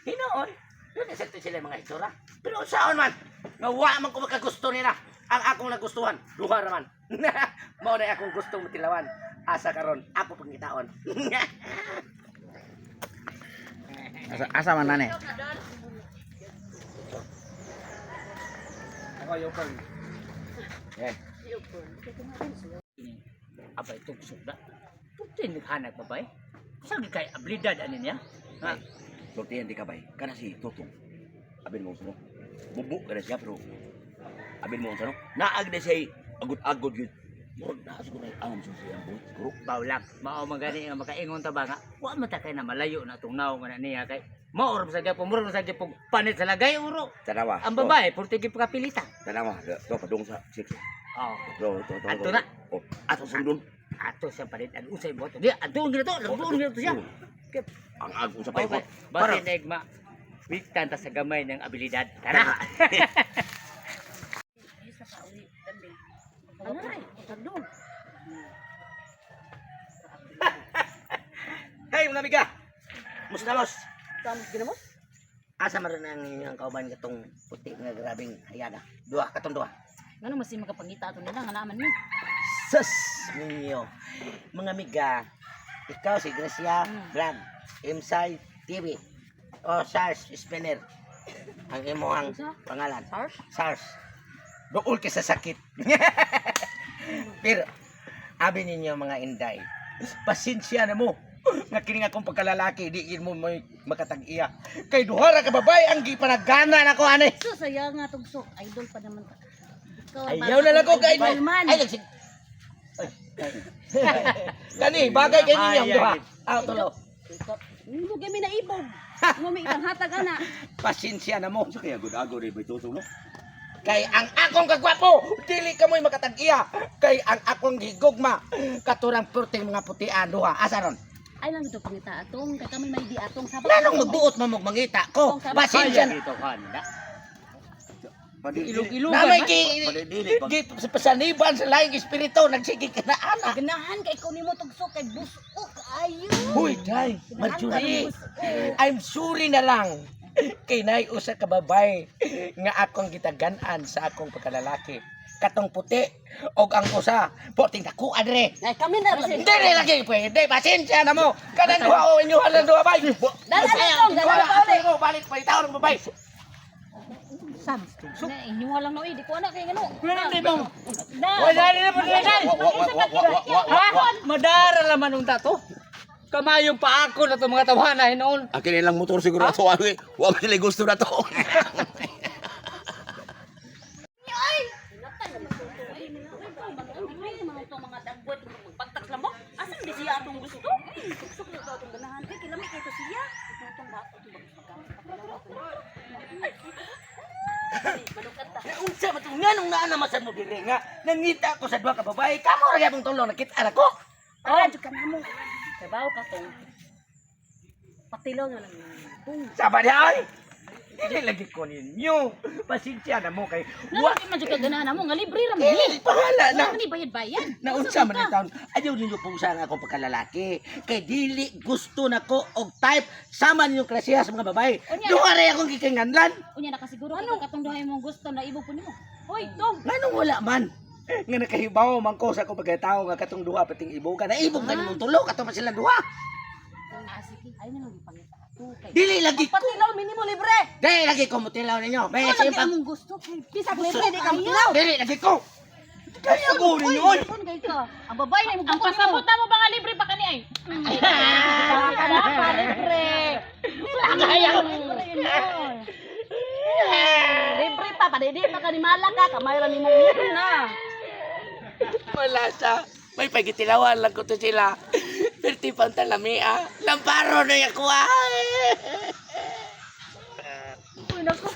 Hinoon. Yun na sila mga itsura. Pero saan man, nawa man ko makagusto nila. Ang akong nagustuhan, duha raman. Mao na akong gustong matilawan. Asa karon, ako pangitaon. Asa man nani? Ako yung pang. Yan. Abay, tugsok na. Putin naghanap ba ba eh? Saan kay ablidad ano niya? Ha? Sortihan di kabay. Kana si Tutong. Abin mo sano. Bubuk kada siya pero abin mo sano. Naag na siya agud-agud yun. Murag naas ko na ang susi ang buhit. Kuro. Bawlak, mao magani nga makaingon ta ba nga. Wa man ta kay na malayo na tong naong nga niya kay maor sa gyapon, murag sa gyapon panit sa lagay uro. Tanawa. Ang babae puro tigil pagapilita. Tanawa. Do padung sa six. Oh, Do to. Ato na. Oh, ato sundon. ato sa palit ang usay mo to. Di adto gina to, lagbuon gina to siya. Ang ago sa pay. Okay, base negma. Bigtan ta sa gamay ng abilidad. Tara. Hey mga amiga. Musta los? Tamos ginamos. Asa man ang inyong kauban katong puti nga grabing hayaga. Duha katong duha. Ngano mas makapangita ato nila nga naman ni. Sus ninyo. Mga amiga, ikaw si Gracia Vlog, Imsay TV, o SARS Spinner. Ang imuhang pangalan. SARS? SARS. Dool ka sa sakit. Pero, abi ninyo mga inday, pasensya na mo. Nga kini nga akong pagkalalaki, di mo may makatag-iya. Kay duhara ka babay, ang gipanagana na ko, ane. So saya nga tugsok, idol pa naman ta. Ikaw Ayaw na lang ko kay idol man. Ay, nagsig... Kani, bagay kay ninyong duha. Tulo. Mo kami na ibog. Mo may ibang hatag ana. Pasensya na mo. Sa kaya agud-agud rin may Tutong no? Kay ang akong kagwapo, dili ka mo'y makatag-iya. Kay ang akong higugma, katurang purting mga putian, duha. Asa ron? Ay lang ito pangita atong kay kami may di atong sabak. Lalong magbuot mo mangita ko. Pasensya na. Dito kanina. Ilog-ilog. Na may Padidili pag sa pasaniban sa laing espiritu, nagsige ka na anak. Ganahan kay ko nimo tugsok kay busok ayo. Huy, day, Marjorie. I'm sorry na lang. Kay nay usa ka babay nga akong gitagan-an sa akong pagkalalaki. Katong puti og ang usa, puting dako adre. Ay kami na rin. Dili lagi pwede, pasensya na mo. Kanang duha o inyo halang duha bay. Dala ko balik pa itaw ng babay. Sam. Na inyo lang no di ko ana kay ngano. Hindi mo. Wala na po Madara laman ng tato. Kamayong pa ako na itong mga tawanan noon. akin nilang motor siguro ato ay wa sila gusto na to. mga dagwat pagtak lang mo. Asan di siya atong gusto? Gusto ko atong ganahan kay kilami kay to siya. Itong bato to Unsa man tong nganong naa na masan mo dire nga nangita ko sa duha ka babae. Kamo ra gyapon tulong nakita na ko. Para jud ka namo. Trabaho ka tong patilaw na lang. Sabad ay. Dili lagi ko ninyo. Pasensya na mo kay Wa man jud ka ganahan mo nga libre ra mo. Dili pahala na. Wala ni bayad-bayad. Naunsa man ang taon, ayaw ninyo pusa nga akong pagkalalaki. Kay dili gusto na ko og type sama ninyong klasiya sa mga babae. Unya. Duha rin akong kikinganlan. Unya nakasiguro ka katong duhay mong gusto na ibo po nimo. Hoy, tong. Nganong wala man? Nga nakahibaw man ko sa akong pagkatao nga katong duha pating ibog ka. Naibog ka nimong tulo, katong man sila duha. Sige, ay na lang ipangita ako kay. Dili lagi ko. Patilaw minimo libre. Dili lagi ko mutilaw ninyo. May Wala simpang. gyud among gusto kay bisag libre di ka matilaw. Dili lagi ko. Kaya ko ninyo. Kun kay ka. Ang babae na imong Ang pasabot na mo ba nga libre pa kani ay? pa libre. Libre pa padidi pa kanimala ka kamay ra nimo na. Wala siya. May pagitilawan lang ko to sila. Perti pang talamia. Lamparo na yung kuha. Uy nako.